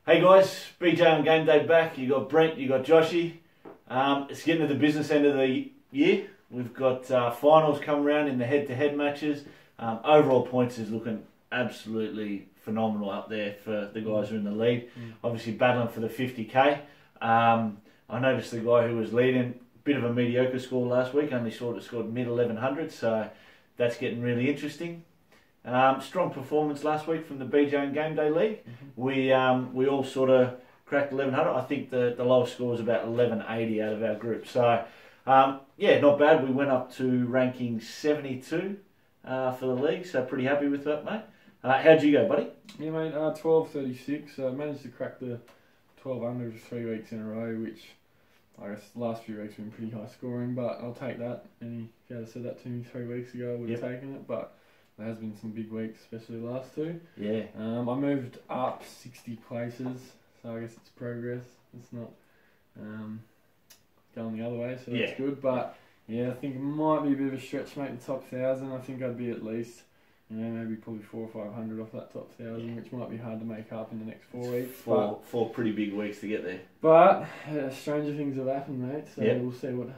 Hey guys, BJ on Game Day back. You got Brent, you got Joshy. It's getting to the business end of the year. We've got finals coming around in the head-to-head matches. Overall points is looking absolutely phenomenal up there for the guys who are in the lead. Obviously battling for the 50k. I noticed the guy who was leading, bit of a mediocre score last week, only scored mid 1100, so that's getting really interesting. Strong performance last week from the BJ and Game Day League. We all sort of cracked 1100. I think the lowest score was about 1180 out of our group. So yeah, not bad. We went up to ranking 72 for the league, so pretty happy with that, mate. How'd you go, buddy? Yeah, mate. 1236. Managed to crack the 1200 for 3 weeks in a row, which I guess the last few weeks have been pretty high scoring, but I'll take that. If you had said that to me 3 weeks ago, I would have taken it. But there has been some big weeks, especially the last two. Yeah. I moved up 60 places, so I guess it's progress. It's not going the other way, so that's good. But yeah, I think it might be a bit of a stretch to make the top 1,000. I think I'd be at least, maybe probably 400 or 500 off that top 1,000, which might be hard to make up in the next 4 weeks. Four pretty big weeks to get there. But stranger things have happened, mate. So we'll see what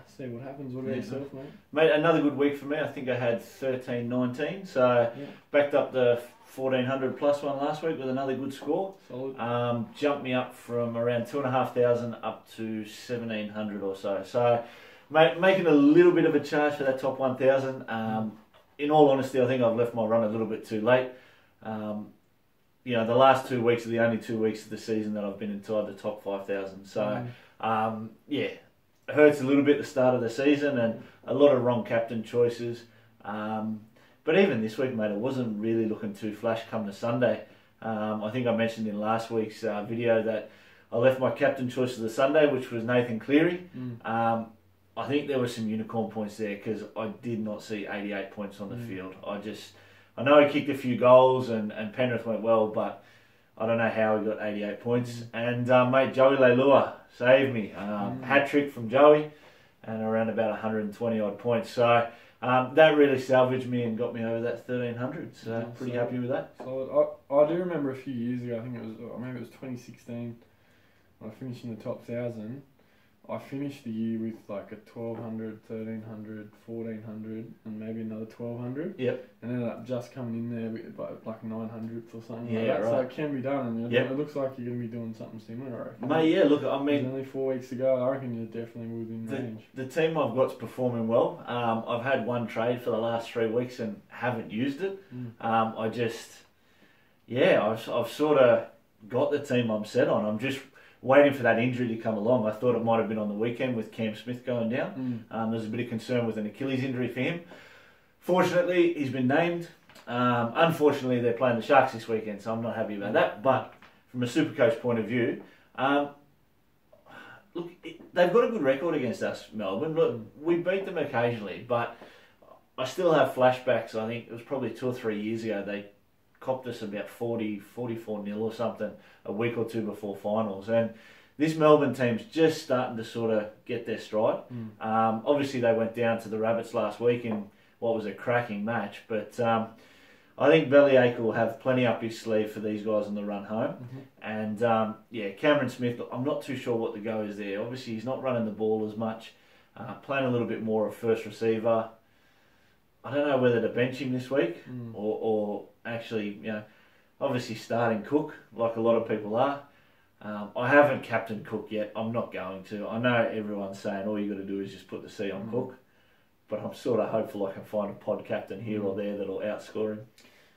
happens. What about yourself, mate? Mate, another good week for me. I think I had 13-19, so backed up the 1400 plus one last week with another good score. Solid. Jumped me up from around 2,500 up to 1,700 or so. So, mate, making a little bit of a charge for that top 1,000. In all honesty, I think I've left my run a little bit too late. The last 2 weeks are the only 2 weeks of the season that I've been inside the top 5,000. So, it hurts a little bit at the start of the season and a lot of wrong captain choices. But even this week, mate, it wasn't really looking too flash come to Sunday. I think I mentioned in last week's video that I left my captain choice of the Sunday, which was Nathan Cleary. I think there were some unicorn points there because I did not see 88 points on the field. I know he kicked a few goals and Penrith went well, but I don't know how he got 88 points. And mate, Joey Leilua saved me. Hat trick from Joey and around about 120 odd points. So that really salvaged me and got me over that 1,300. So pretty happy with that. Solid. I do remember a few years ago, I think maybe it was 2016, when I finished in the top 1,000. I finished the year with like a 1,200, 1,300, 1,400, and maybe another 1,200. Yep. And ended up just coming in there with like 900th or something like that. Right. So it can be done. And it looks like you're going to be doing something similar, I reckon. Mate, yeah, look, I mean, there's only 4 weeks to go. I reckon you're definitely within range. The team I've got's performing well. I've had one trade for the last 3 weeks and haven't used it. I've sort of got the team I'm set on. I'm just waiting for that injury to come along. I thought it might have been on the weekend with Cam Smith going down. There's a bit of concern with an Achilles injury for him. Fortunately, he's been named. Unfortunately, they're playing the Sharks this weekend, so I'm not happy about that. But from a Supercoach point of view, look, they've got a good record against us, Melbourne. Look, we beat them occasionally, but I still have flashbacks. I think it was probably 2 or 3 years ago. They copped us about 44-0 or something a week or two before finals. And this Melbourne team's just starting to sort of get their stride. Obviously, they went down to the Rabbits last week in what was a cracking match. But I think Bellyache will have plenty up his sleeve for these guys on the run home. And, Cameron Smith, I'm not too sure what the go is there. Obviously, he's not running the ball as much, playing a little bit more of first receiver. I don't know whether to bench him this week or actually, obviously starting Cook like a lot of people are. I haven't captained Cook yet. I'm not going to. I know everyone's saying all you got to do is just put the C on Cook, but I'm sort of hopeful I can find a pod captain here or there that'll outscore him.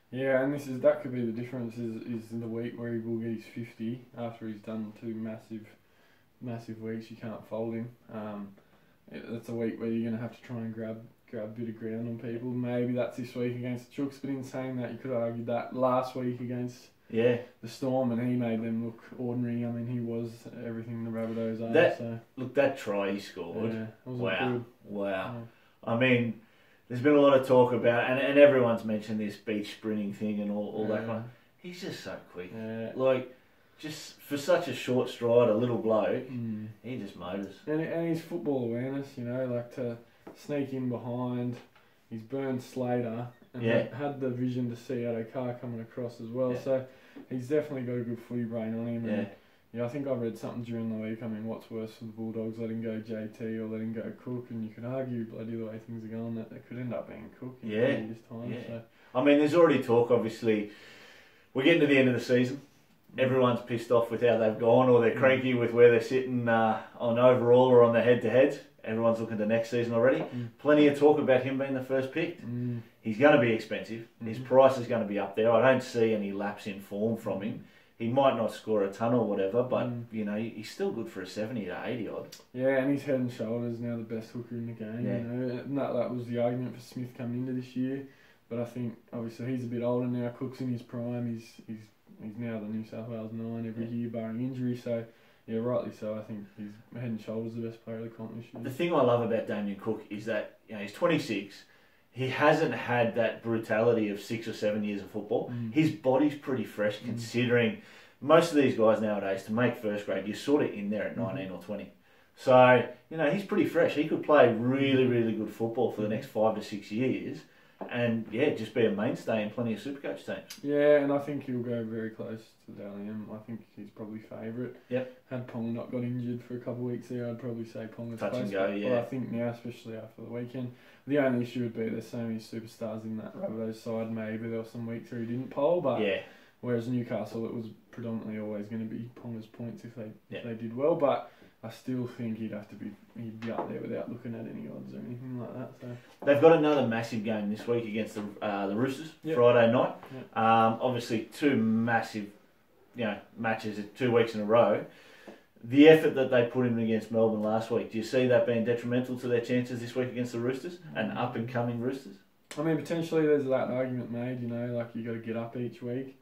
Yeah, and that could be the difference is in the week where he will get his 50 after he's done 2 massive weeks. You can't fold him. That's a week where you're going to have to try and grab a bit of ground on people. Maybe that's this week against the Chooks, but in saying that, you could argue that last week against the Storm, and he made them look ordinary. I mean, he was everything the Rabbitohs are. Look, that try he scored. Yeah, wow. Yeah. I mean, there's been a lot of talk about, and everyone's mentioned this beach sprinting thing and all that kind of. He's just so quick. Yeah. Like, just for such a short stride, a little bloke, he just motors. And his football awareness, like to sneak in behind. He's burned Slater and had the vision to see out a car coming across as well. So he's definitely got a good footy brain on him. Yeah. And, yeah, I think I read something during the week. I mean, what's worse for the Bulldogs, letting go JT or letting go Cook? And you could argue, bloody the way things are going, that it could end up being Cook in this time. Yeah. So. I mean, there's already talk, obviously. We're getting to the end of the season. Everyone's pissed off with how they've gone, or they're cranky with where they're sitting on overall or on the head-to-heads. Everyone's looking to next season already. Plenty of talk about him being the first pick. He's going to be expensive. His price is going to be up there. I don't see any lapse in form from him. He might not score a ton or whatever, but you know, he's still good for a 70 to 80 odd. Yeah, and he's head and shoulders now the best hooker in the game. Yeah. You know, and that was the argument for Smith coming into this year. But I think obviously he's a bit older now. Cook's in his prime. He's now the New South Wales 9 every year, barring injury. So yeah, rightly so. I think he's head and shoulders the best player of the competition. The thing I love about Damien Cook is that he's 26. He hasn't had that brutality of 6 or 7 years of football. His body's pretty fresh considering most of these guys nowadays, to make first grade, you're sort of in there at 19 or 20. So, he's pretty fresh. He could play really, really good football for the next 5 to 6 years and, just be a mainstay in plenty of Supercoach teams. Yeah, and I think he'll go very close to Dally M. I think he's probably favourite. Yep. Had Ponga not got injured for a couple of weeks there, I'd probably say Ponga's Touch close. and go, But I think now, especially after the weekend, the only issue would be there's so many superstars in that Rabbitohs side. Maybe there were some weeks where he didn't poll, but whereas Newcastle, it was predominantly always going to be Ponga's points if they did well. But I still think he'd be up there without looking at any odds or anything like that. So they've got another massive game this week against the Roosters, Friday night. Yep. Obviously, two massive matches 2 weeks in a row. The effort that they put in against Melbourne last week, do you see that being detrimental to their chances this week against the Roosters and up and coming Roosters? I mean, potentially there's that argument made. Like you got to get up each week.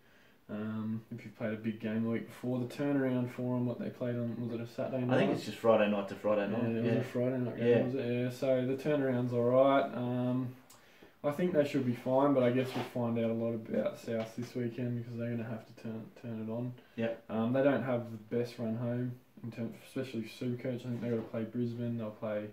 If you've played a big game the week before, the turnaround for them, what they played on, was it a Saturday night? I think it's just Friday night to Friday night. Yeah, it was a Friday night game, was it? Yeah, so the turnaround's alright. I think they should be fine, but I guess we'll find out a lot about South this weekend because they're going to have to turn it on. Yep. They don't have the best run home, especially Supercoach. I think they've got to play Brisbane, they'll play...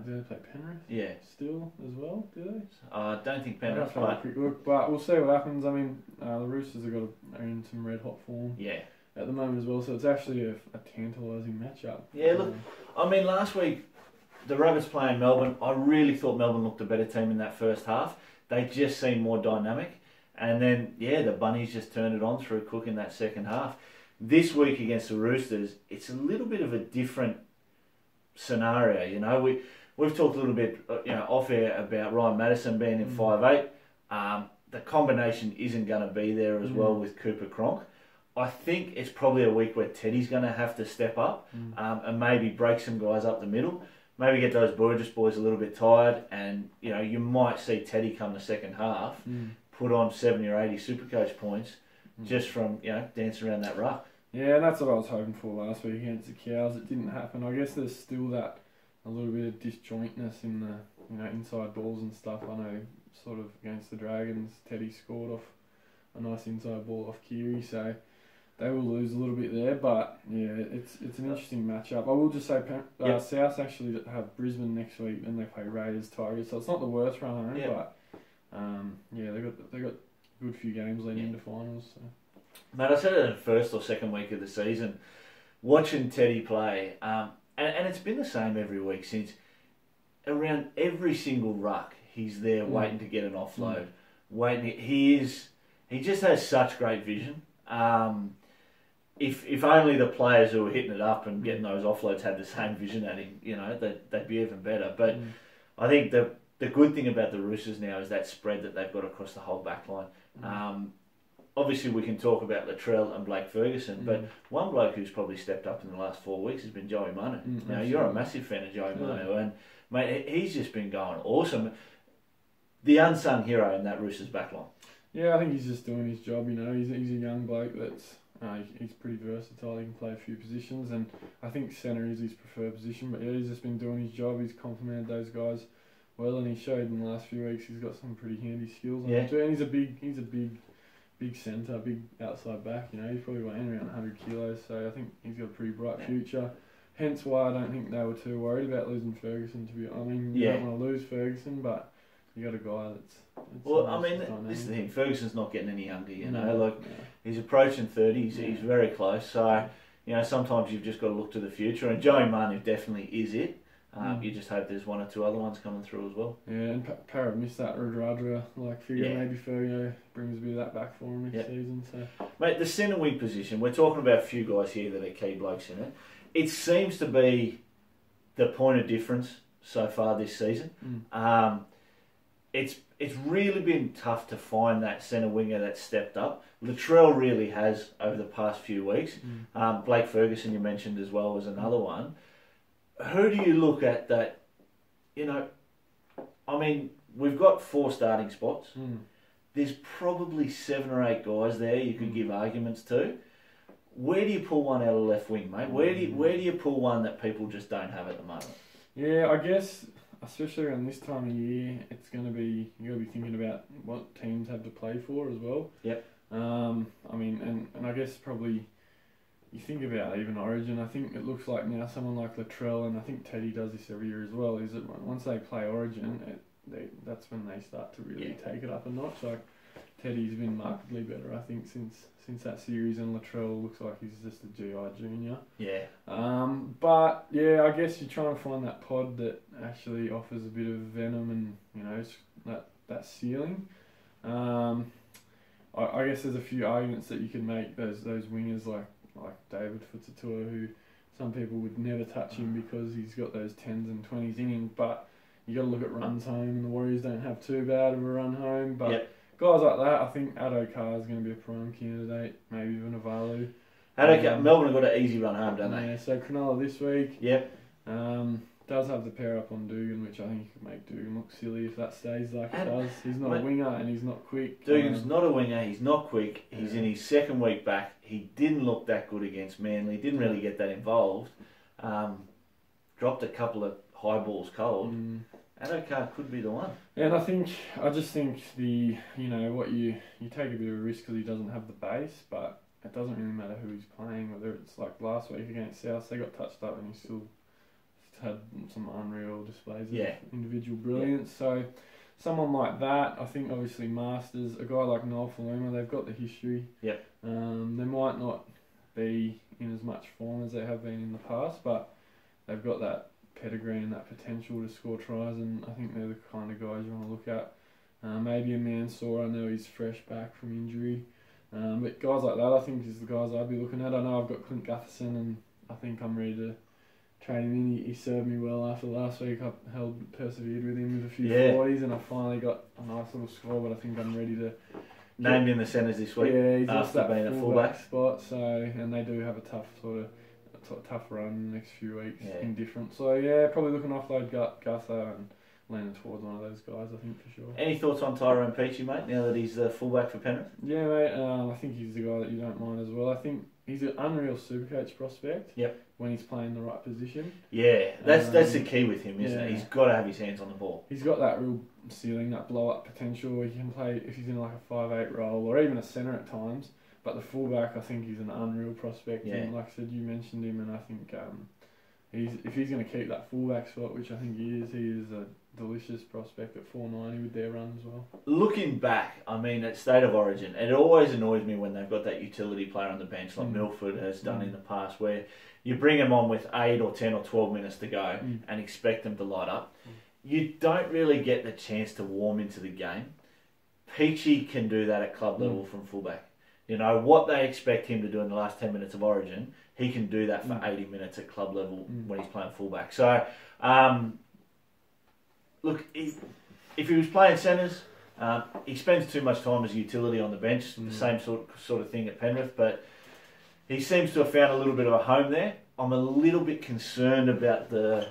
do they play Penrith? Yeah. Still as well, do they? I don't think Penrith play. A quick look, but we'll see what happens. I mean, the Roosters have are in some red hot form. Yeah. At the moment as well, so it's actually a tantalising matchup. Yeah, look, I mean, last week the Rabbits playing Melbourne, I really thought Melbourne looked a better team in that first half. They just seemed more dynamic, and then the Bunnies just turned it on through Cook in that second half. This week against the Roosters, it's a little bit of a different scenario. We've talked a little bit off air about Ryan Madison being in 5'8". The combination isn't going to be there as well with Cooper Cronk. I think it's probably a week where Teddy's going to have to step up and maybe break some guys up the middle, maybe get those Burgess boys a little bit tired, and you might see Teddy come the second half put on 70 or 80 Supercoach points just from dancing around that ruck. Yeah, and that's what I was hoping for last week against the Cows. It didn't happen. I guess there's still that a little bit of disjointness in the inside balls and stuff. I know sort of against the Dragons, Teddy scored off a nice inside ball off Keary, so they will lose a little bit there. But yeah, it's an interesting matchup. I will just say South actually have Brisbane next week, and they play Raiders, Tigers, so it's not the worst run home. But they got a good few games leading into finals. So. Mate, I said it in the first or second week of the season, watching Teddy play, and it's been the same every week since. Around every single ruck, he's there waiting to get an offload. He just has such great vision. If only the players who were hitting it up and getting those offloads had the same vision at him, they'd be even better. But I think the good thing about the Roosters now is that spread that they've got across the whole back line. Obviously, we can talk about Latrell and Blake Ferguson, but one bloke who's probably stepped up in the last 4 weeks has been Joey Manu. Now, you're a massive fan of Joey Manu, and mate, he's just been going awesome. The unsung hero in that Roosters backline. Yeah, I think he's just doing his job. He's a young bloke that's he's pretty versatile. He can play a few positions, and I think centre is his preferred position. But he's just been doing his job. He's complimented those guys well, and he showed in the last few weeks he's got some pretty handy skills on him too. And he's a big centre, big outside back. He's probably weighing around 100 kilos, so I think he's got a pretty bright future. Hence why I don't think they were too worried about losing Ferguson. You don't want to lose Ferguson, but you got a guy that's well, I mean, this is the thing. Ferguson's not getting any younger, No. He's approaching 30. He's very close. So, sometimes you've just got to look to the future. And Joey Manu definitely is it. You just hope there's one or two other ones coming through as well. Yeah, and Para missed that Radradra figure. Yeah. Maybe Fergo brings a bit of that back for him next season. So, mate, the centre wing position. We're talking about a few guys here that are key blokes in it. It seems to be the point of difference so far this season. It's really been tough to find that centre winger that stepped up. Latrell really has over the past few weeks. Blake Ferguson you mentioned as well was another one. Who do you look at that, I mean, we've got 4 starting spots. There's probably 7 or 8 guys there you could give arguments to. Where do you pull one out of left wing, mate? Where do you pull one that people just don't have at the moment? Yeah, I guess, especially around this time of year, it's going to be, you got to be thinking about what teams have to play for as well. Yep. I mean, and I guess probably you think about even Origin. I think it looks like now someone like Latrell, and I think Teddy does this every year as well. Is that once they play Origin, that's when they start to really take it up a notch. Like Teddy's been markedly better, I think, since that series, and Latrell looks like he's just a GI junior. Yeah. But yeah, I guess you're trying to find that pod that actually offers a bit of venom and that ceiling. I guess there's a few arguments that you can make. Those wingers like David Futatua, who some people would never touch him because he's got those 10s and 20s in him, but you got to look at runs home, and the Warriors don't have too bad of a run home. But guys like that, I think Addo Carr is going to be a prime candidate, maybe even Avalu. Melbourne have got an easy run home, don't they? Yeah, so Cronulla this week. Yep. Does have the pair up on Dugan, which I think could make Dugan look silly if that stays like it does. He's not a winger and he's not quick. Dugan's not a winger, he's not quick. He's in his second week back. He didn't look that good against Manly, didn't really get that involved. Dropped a couple of high balls cold. Adokar could be the one. And I just think you take a bit of a risk because he doesn't have the base, but it doesn't really matter who he's playing, whether it's like last week against South, they got touched up and he still had some unreal displays of individual brilliance. So someone like that, I think obviously Masters, a guy like Noel Faluma, they've got the history. Yep. They might not be in as much form as they have been in the past, but they've got that pedigree and that potential to score tries, and I think they're the kind of guys you want to look at. Maybe a Mansour, I know he's fresh back from injury. But guys like that, I think, is the guys I'd be looking at. I know I've got Clint Gutherson, and I think I'm ready to trade him in. He served me well after last week. I persevered with him with a few 40s, and I finally got a nice little score, but I think I'm ready to... Named in the centres this week. Yeah, he's after lost that being a fullback spot, and they do have a tough run in the next few weeks in different. So yeah, probably looking to offload Guther and leaning towards one of those guys, I think, for sure. Any thoughts on Tyrone Peachey, mate, now that he's the fullback for Penrith? Yeah, mate, I think he's the guy that you don't mind as well. I think he's an unreal Supercoach prospect. Yep. When he's playing the right position. Yeah, that's the key with him, isn't it? He's got to have his hands on the ball. He's got that real ceiling, that blow-up potential where he can play if he's in like a 5'8" role or even a centre at times. But the fullback, I think he's an unreal prospect. Yeah. And like I said, you mentioned him, and I think if he's going to keep that fullback spot, which I think he is a delicious prospect at 490 with their run as well. Looking back, I mean, at State of Origin, it always annoys me when they've got that utility player on the bench like Milford has done in the past, where you bring them on with 8 or 10 or 12 minutes to go and expect them to light up. You don't really get the chance to warm into the game. Peachy can do that at club level from fullback. You know, what they expect him to do in the last 10 minutes of Origin, he can do that for 80 minutes at club level when he's playing fullback. So, look, if he was playing centres, he spends too much time as a utility on the bench, the same sort of thing at Penrith, but he seems to have found a little bit of a home there. I'm a little bit concerned about the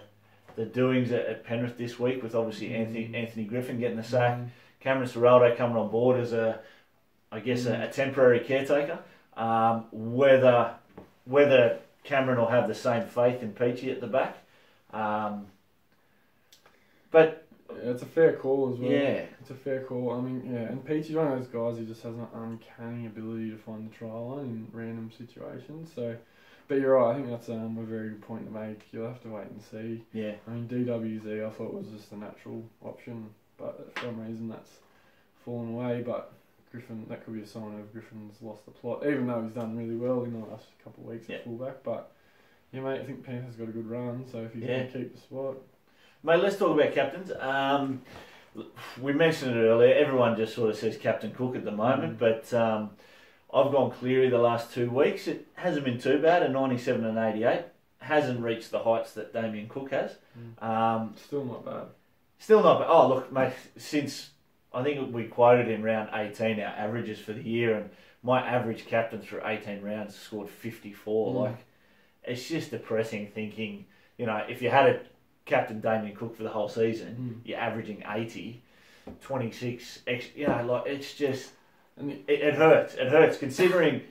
doings at Penrith this week, with obviously Anthony Griffin getting the sack, Cameron Ciraldo coming on board as a temporary caretaker. Whether Cameron will have the same faith in Peachy at the back, but it's a fair call as well. Yeah, it's a fair call. I mean, and Peachy's one of those guys who just has an uncanny ability to find the trial line in random situations. So, but you're right. I think that's a very good point to make. You'll have to wait and see. Yeah. I mean, DWZ I thought was just a natural option but for some reason that's fallen away. But Griffin, that could be a sign of Griffin's lost the plot, even though he's done really well in the last couple of weeks at fullback. But yeah, mate, I think Panthers got a good run, so if he's going to keep the spot. Mate, let's talk about captains. We mentioned it earlier, everyone just sort of says Captain Cook at the moment, but I've gone Cleary the last 2 weeks. It hasn't been too bad, a 97 and 88. Hasn't reached the heights that Damien Cook has. Still not bad. Still not bad. Oh, look, mate, since I think we quoted him round 18, our averages for the year, and my average captain through 18 rounds scored 54. Like, it's just depressing thinking, you know, if you had a captain Damien Cook for the whole season, you're averaging 80, 26, you know, like, it's just, it hurts. It hurts considering,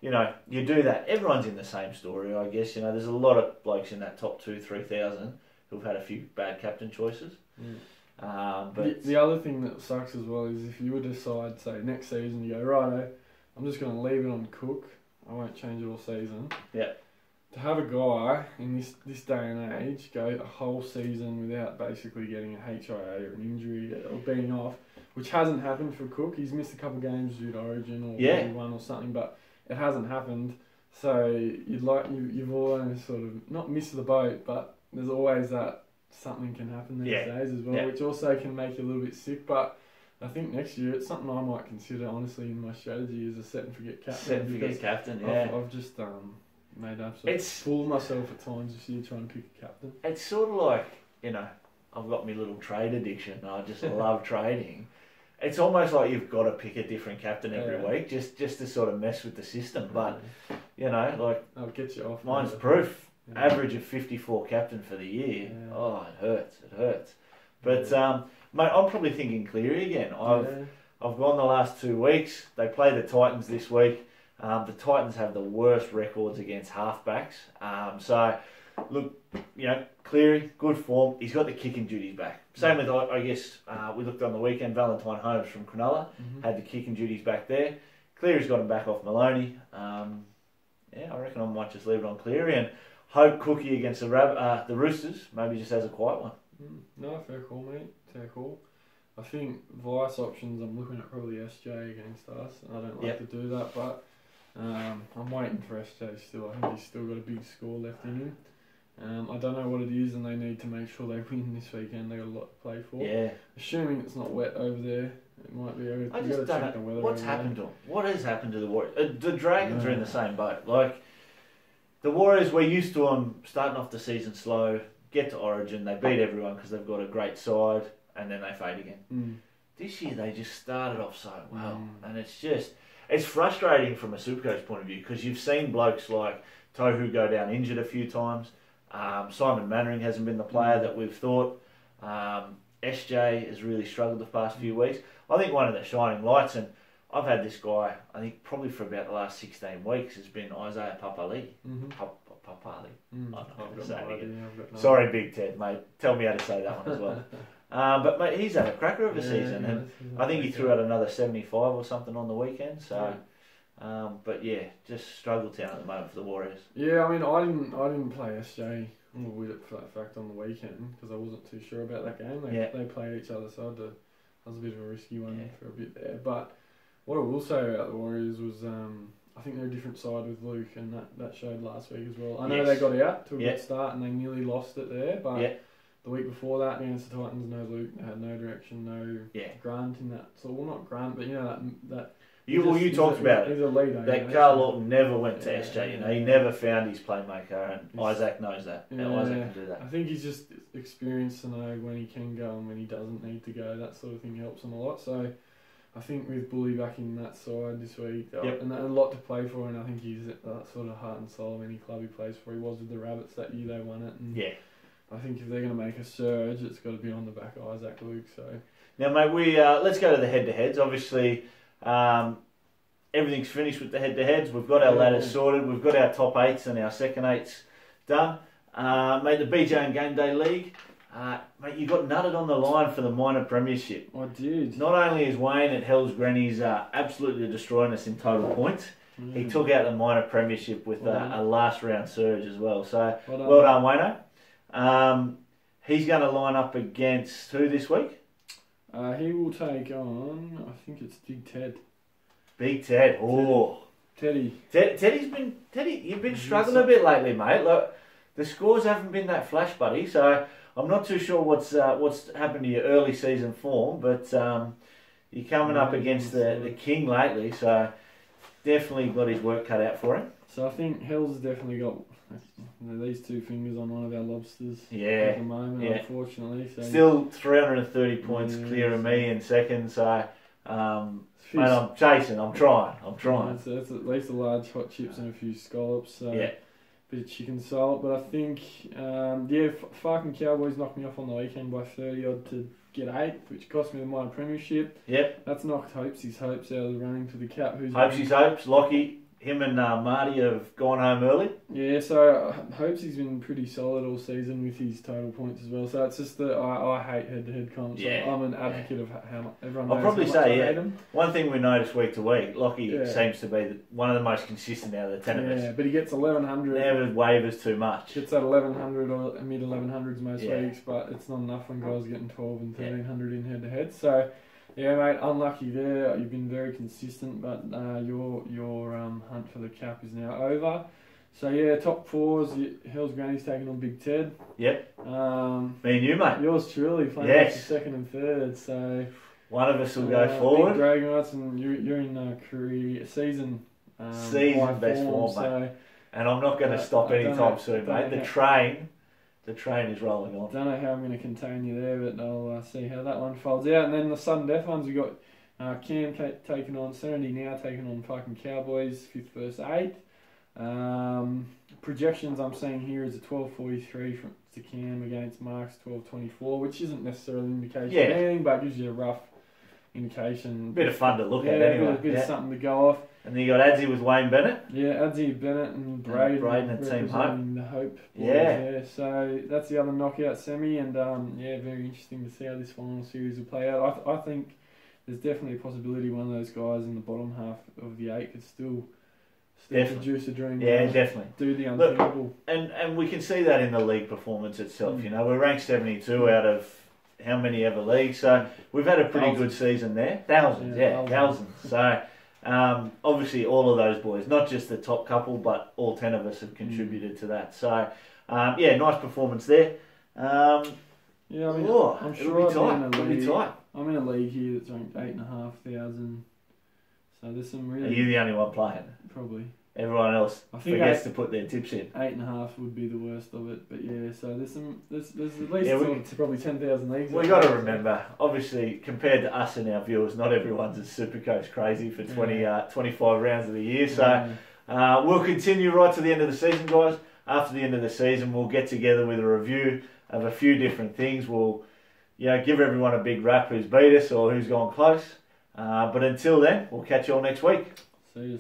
you know, you do that. Everyone's in the same story, I guess. You know, there's a lot of blokes in that top 2,000-3,000 who've had a few bad captain choices. But the other thing that sucks as well is if you would decide, say, next season, you go, righto, I'm just going to leave it on Cook. I won't change it all season. Yeah. To have a guy in this day and age go a whole season without basically getting a HIA or an injury or being off, which hasn't happened for Cook. He's missed a couple of games due to Origin or maybe one or something, but it hasn't happened. So you've always sort of not missed the boat, but there's always that something can happen these days as well, which also can make you a little bit sick. But I think next year it's something I might consider honestly in my strategy is a set and forget captain. Set and forget captain, yeah. I've just made absolute fool myself at times this year trying to pick a captain. It's sort of like, you know, I've got my little trade addiction. I just love trading. It's almost like you've got to pick a different captain every week just to sort of mess with the system. But, you know, like, I'll get you off. Mine's proof. Yeah. Average of 54 captain for the year. Yeah. Oh, it hurts. It hurts. But, mate, I'm probably thinking Cleary again. I've gone the last 2 weeks. They play the Titans this week. The Titans have the worst records against halfbacks. So, look, you know, Cleary, good form. He's got the kicking duties back. Same with, I guess, we looked on the weekend, Valentine Holmes from Cronulla had the kicking duties back there. Cleary's got him back off Maloney. I reckon I might just leave it on Cleary and hope Cookie against the Roosters maybe just has a quiet one. No, fair call, mate. Fair call. I think vice options, I'm looking at probably SJ against us. I don't like to do that, but I'm waiting for SJ still. I think he's still got a big score left in him. I don't know what it is, and they need to make sure they win this weekend. They got a lot to play for. Yeah. Assuming it's not wet over there, it might be. I just don't know what's happened to them. What has happened to the Warriors? The Dragons are in the same boat. Like, the Warriors, we're used to them starting off the season slow, get to Origin, they beat everyone because they've got a great side, and then they fade again. This year they just started off so well, and it's frustrating from a Supercoach point of view because you've seen blokes like Tohu go down injured a few times. Simon Mannering hasn't been the player that we've thought. SJ has really struggled the past few weeks. I think one of the shining lights, and I've had this guy, I think probably for about the last 16 weeks, has been Isaiah Papali. Papali. I don't know how to say it again. Sorry, Big Ted, mate. Tell me how to say that one as well. But mate, he's had a cracker of a season, and I think he threw out another 75 or something on the weekend. So, but yeah, just struggle town at the moment for the Warriors. Yeah, I mean, I didn't play SJ with it for that fact on the weekend because I wasn't too sure about that game. They played each other, so that was a bit of a risky one for a bit there. But what I will say about the Warriors was I think they're a different side with Luke, and that showed last week as well. I know they got out to a good start and they nearly lost it there, but the week before that against the Titans, no Luke, they had no direction, no Grant in that. So, well, not Grant, but you know that you talked about it. He's a leader. That Carl Lawton never went to SJ. You know, he never found his playmaker, and Isaac knows that. Isaac can do that. I think he's just experienced to know when he can go and when he doesn't need to go. That sort of thing helps him a lot. So, I think with Bully back in that side this week, and a lot to play for, and I think he's that sort of heart and soul of any club he plays for. He was with the Rabbits that year they won it, and I think if they're going to make a surge, it's got to be on the back of Isaac Luke. So now, mate, we let's go to the head-to-heads. Obviously, everything's finished with the head-to-heads. We've got our ladders sorted. We've got our top 8s and our second 8s done. Mate, the BJ and GameDay League. Mate, you got nutted on the line for the minor premiership. I did. Not only is Wayne at Hell's Grannies absolutely destroying us in total points, he took out the minor premiership with a last round surge as well. So well done, Wayno. He's going to line up against who this week? He will take on, I think it's Big Ted. Big Ted. Oh. Teddy. Teddy, you've been struggling a bit lately, mate. Look, the scores haven't been that flash, buddy, so I'm not too sure what's happened to your early season form, but you're coming up against the king lately, so definitely got his work cut out for him. So I think Hill's definitely got these two fingers on one of our lobsters Yeah, at the moment, unfortunately. So still 330 points clear of me in second, so mate, I'm chasing, I'm trying. It's at least a large hot chips and a few scallops, so bit of chicken salt. But I think, fucking Cowboys knocked me off on the weekend by 30 odd to get 8, which cost me the minor premiership. Yep. That's knocked Hopesy's hopes out of the running for the cap. Hopesy's hopes, Lockie. Him and Marty have gone home early. Yeah, so Hopesy's been pretty solid all season with his total points as well. So it's just that I hate head-to-head comps. Yeah. I'm an advocate of how everyone knows. I'll probably how much say, I hate him. One thing we notice week to week, Lockie seems to be one of the most consistent out of the 10 of us. Yeah, but he gets 1100. Never wavers too much. Gets that 1100 or mid 1100s most weeks, but it's not enough when guys are getting 12 and 1300 in head-to-head. So. Yeah, mate, unlucky there. You've been very consistent, but your hunt for the cap is now over. So yeah, top fours. Hell's Granny's taking on Big Ted. Yep. Me and you, mate. Yours truly playing for second and third. So one of us will go forward. Big Dragon Rights, and you're in career season best form, mate. And I'm not going to stop anytime soon, mate. The train is rolling on. Don't know how I'm going to contain you there, but I'll see how that one folds out. And then the sudden death ones, we got Cam taking on Serenity now, taking on fucking Cowboys, 5th versus 8th. Projections I'm seeing here is a 12.43 to Cam against Mark's 12.24, which isn't necessarily an indication of anything, but gives you a rough indication. Bit of fun to look at anyway. A bit of something to go off. And then you got Adzi with Wayne Bennett. Yeah, Adzi, Bennett and Braden and Team Hope. The Hope. Yeah. So that's the other knockout semi, and very interesting to see how this final series will play out. I think there's definitely a possibility one of those guys in the bottom half of the 8 could still produce a dream. Yeah, definitely. Do the unthinkable. Look, and we can see that in the league performance itself. You know, we're ranked 72 out of how many ever leagues, so we've had a pretty good season there. Thousands. So. Obviously all of those boys, not just the top couple, but all 10 of us have contributed to that. So, nice performance there. I'm sure it'll be tight. I'm in a league here that's ranked 8,500. So there's some really. Are you the only one playing? Probably. Everyone else forgets to put their tips in. 8.5 would be the worst of it, but so there's at least probably 10,000 leagues. We got to remember, obviously, compared to us and our viewers, not everyone's as Supercoach crazy for 25 rounds of the year. So we'll continue right to the end of the season, guys. After the end of the season, we'll get together with a review of a few different things. We'll give everyone a big rap who's beat us or who's gone close. But until then, we'll catch you all next week. See you.